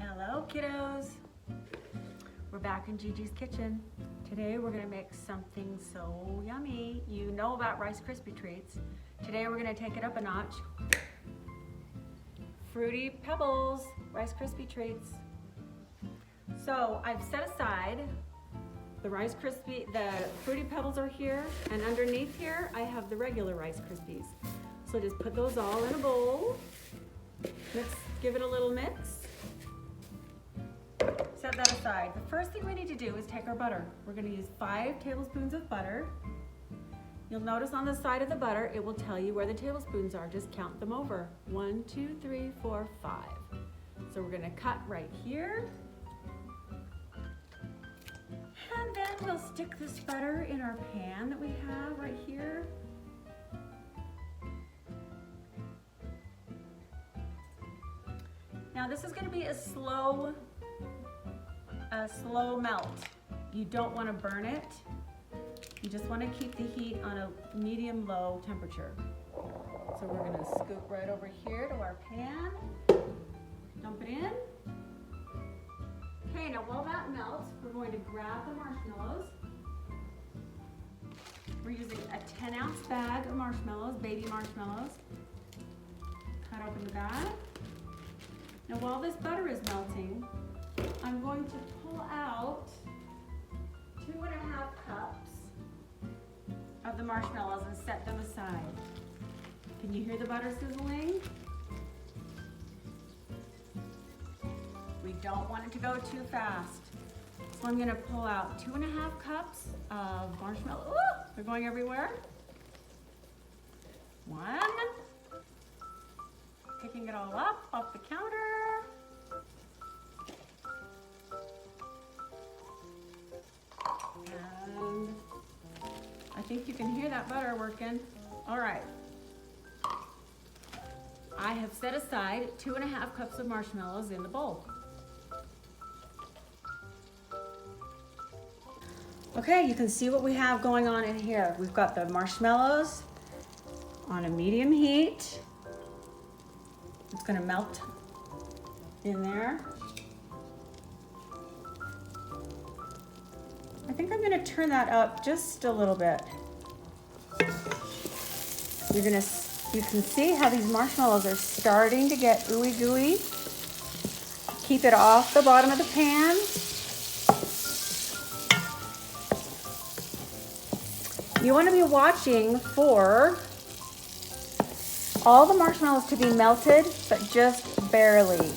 Hello kiddos, we're back in Gigi's kitchen. Today we're gonna make something so yummy. You know about Rice Krispie treats. Today we're gonna take it up a notch. Fruity Pebbles Rice Krispie treats. So I've set aside the the Fruity Pebbles are here, and underneath here I have the regular Rice Krispies. So just put those all in a bowl. Give it a little mix. Set that aside. The first thing we need to do is take our butter. We're going to use 5 tablespoons of butter. You'll notice on the side of the butter, it will tell you where the tablespoons are. Just count them over. 1, 2, 3, 4, 5. So we're going to cut right here. And then we'll stick this butter in our pan that we have right here. Now this is going to be a slow melt. You don't want to burn it. You just want to keep the heat on a medium-low temperature. So we're going to scoop right over here to our pan. Dump it in. Okay, now while that melts, we're going to grab the marshmallows. We're using a 10-ounce bag of marshmallows, baby marshmallows. Cut open the bag. Now while this butter is melting, I'm going to pull out 2.5 cups of the marshmallows and set them aside. Can you hear the butter sizzling? We don't want it to go too fast. So I'm going to pull out 2.5 cups of marshmallow. Ooh, they're going everywhere. 1. Picking it all up off the counter. And I think you can hear that butter working. All right. I have set aside 2.5 cups of marshmallows in the bowl. Okay, you can see what we have going on in here. We've got the marshmallows on a medium heat. It's going to melt in there. I think I'm going to turn that up just a little bit. You can see how these marshmallows are starting to get ooey gooey. Keep it off the bottom of the pan. You want to be watching for all the marshmallows to be melted, but just barely.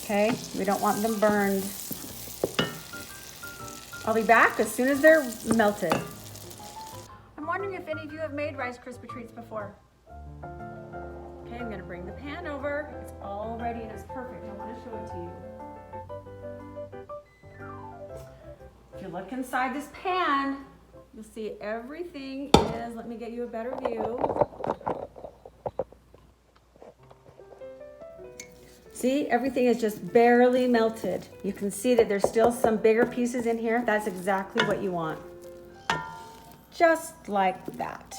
Okay, we don't want them burned. I'll be back as soon as they're melted. I'm wondering if any of you have made Rice Krispie treats before. Okay, I'm gonna bring the pan over. It's all ready and it's perfect. I wanna show it to you. If you look inside this pan, you'll see everything is, let me get you a better view. See, everything is just barely melted. You can see that there's still some bigger pieces in here. That's exactly what you want. Just like that.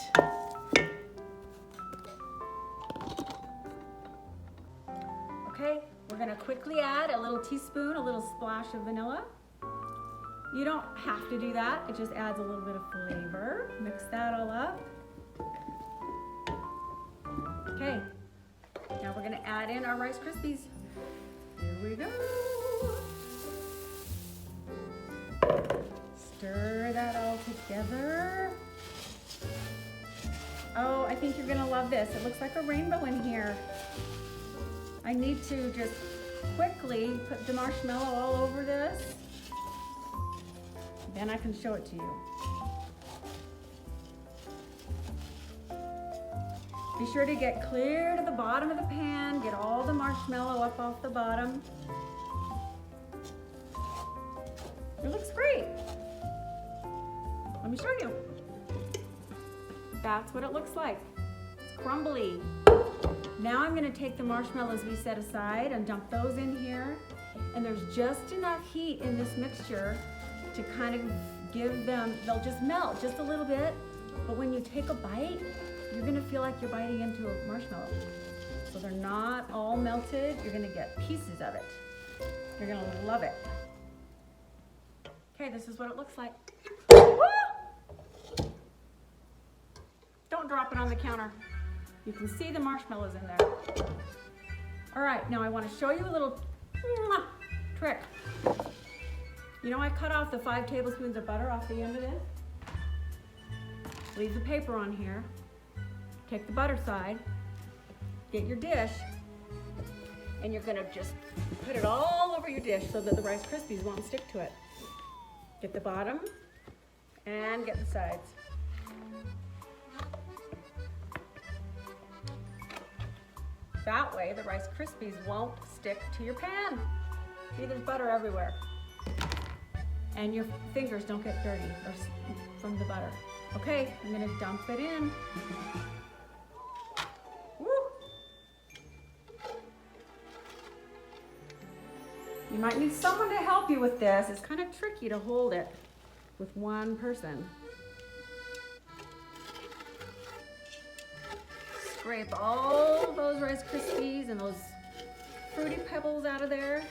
Okay, we're gonna quickly add a little teaspoon, a little splash of vanilla. You don't have to do that. It just adds a little bit of flavor. Mix that all up. Okay, now we're gonna add in our Rice Krispies. Here we go. Stir that all together. Oh, I think you're gonna love this. It looks like a rainbow in here. I need to just quickly put the marshmallow all over this. Then I can show it to you. Be sure to get clear to the bottom of the pan. Get all the marshmallow up off the bottom. It looks great. Let me show you. That's what it looks like. It's crumbly. Now I'm going to take the marshmallows we set aside and dump those in here. And there's just enough heat in this mixture to kind of give them, they'll just melt just a little bit. But when you take a bite, you're going to feel like you're biting into a marshmallow. So they're not all melted. You're gonna get pieces of it. You're gonna love it. Okay, this is what it looks like. Don't drop it on the counter. You can see the marshmallows in there. All right, now I want to show you a little trick. You know I cut off the 5 tablespoons of butter off the end of this? Leave the paper on here. Take the butter side, get your dish, and you're gonna just put it all over your dish so that the Rice Krispies won't stick to it. Get the bottom and get the sides. That way the Rice Krispies won't stick to your pan. See, there's butter everywhere. And your fingers don't get dirty from the butter. Okay, I'm gonna dump it in. Woo. You might need someone to help you with this. It's kind of tricky to hold it with one person. Scrape all those Rice Krispies and those Fruity Pebbles out of there.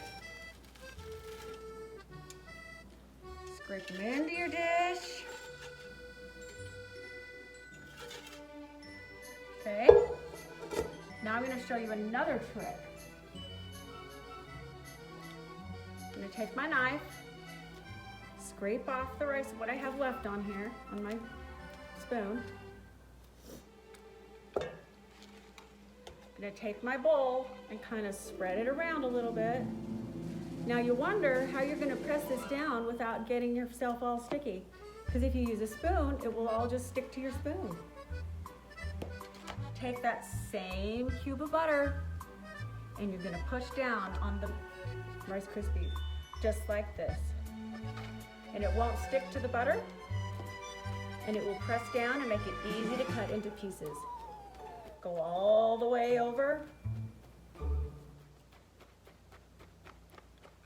Scrape them into your dish. Okay. Now I'm going to show you another trick. I'm going to take my knife, scrape off the rice, what I have left on here, on my spoon. I'm going to take my bowl and kind of spread it around a little bit. Now you wonder how you're going to press this down without getting yourself all sticky. Because if you use a spoon, it will all just stick to your spoon. Take that same cube of butter and you're going to push down on the Rice Krispies, just like this. And it won't stick to the butter, and it will press down and make it easy to cut into pieces. Go all the way over.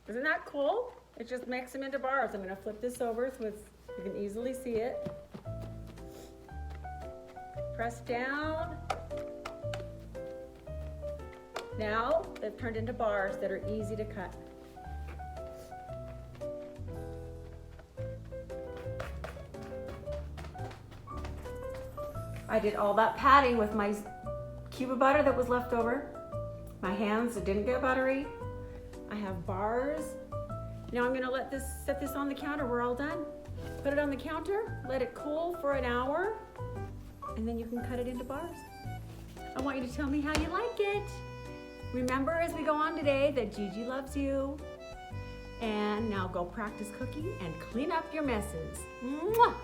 Isn't that cool? It just makes them into bars. I'm going to flip this over so you can easily see it. Press down. Now they've turned into bars that are easy to cut. I did all that patting with my cube of butter that was left over. My hands didn't get buttery. I have bars. Now I'm gonna set this on the counter. We're all done. Put it on the counter, let it cool for an hour, and then you can cut it into bars. I want you to tell me how you like it. Remember as we go on today that Gigi loves you. And now go practice cooking and clean up your messes. Mwah!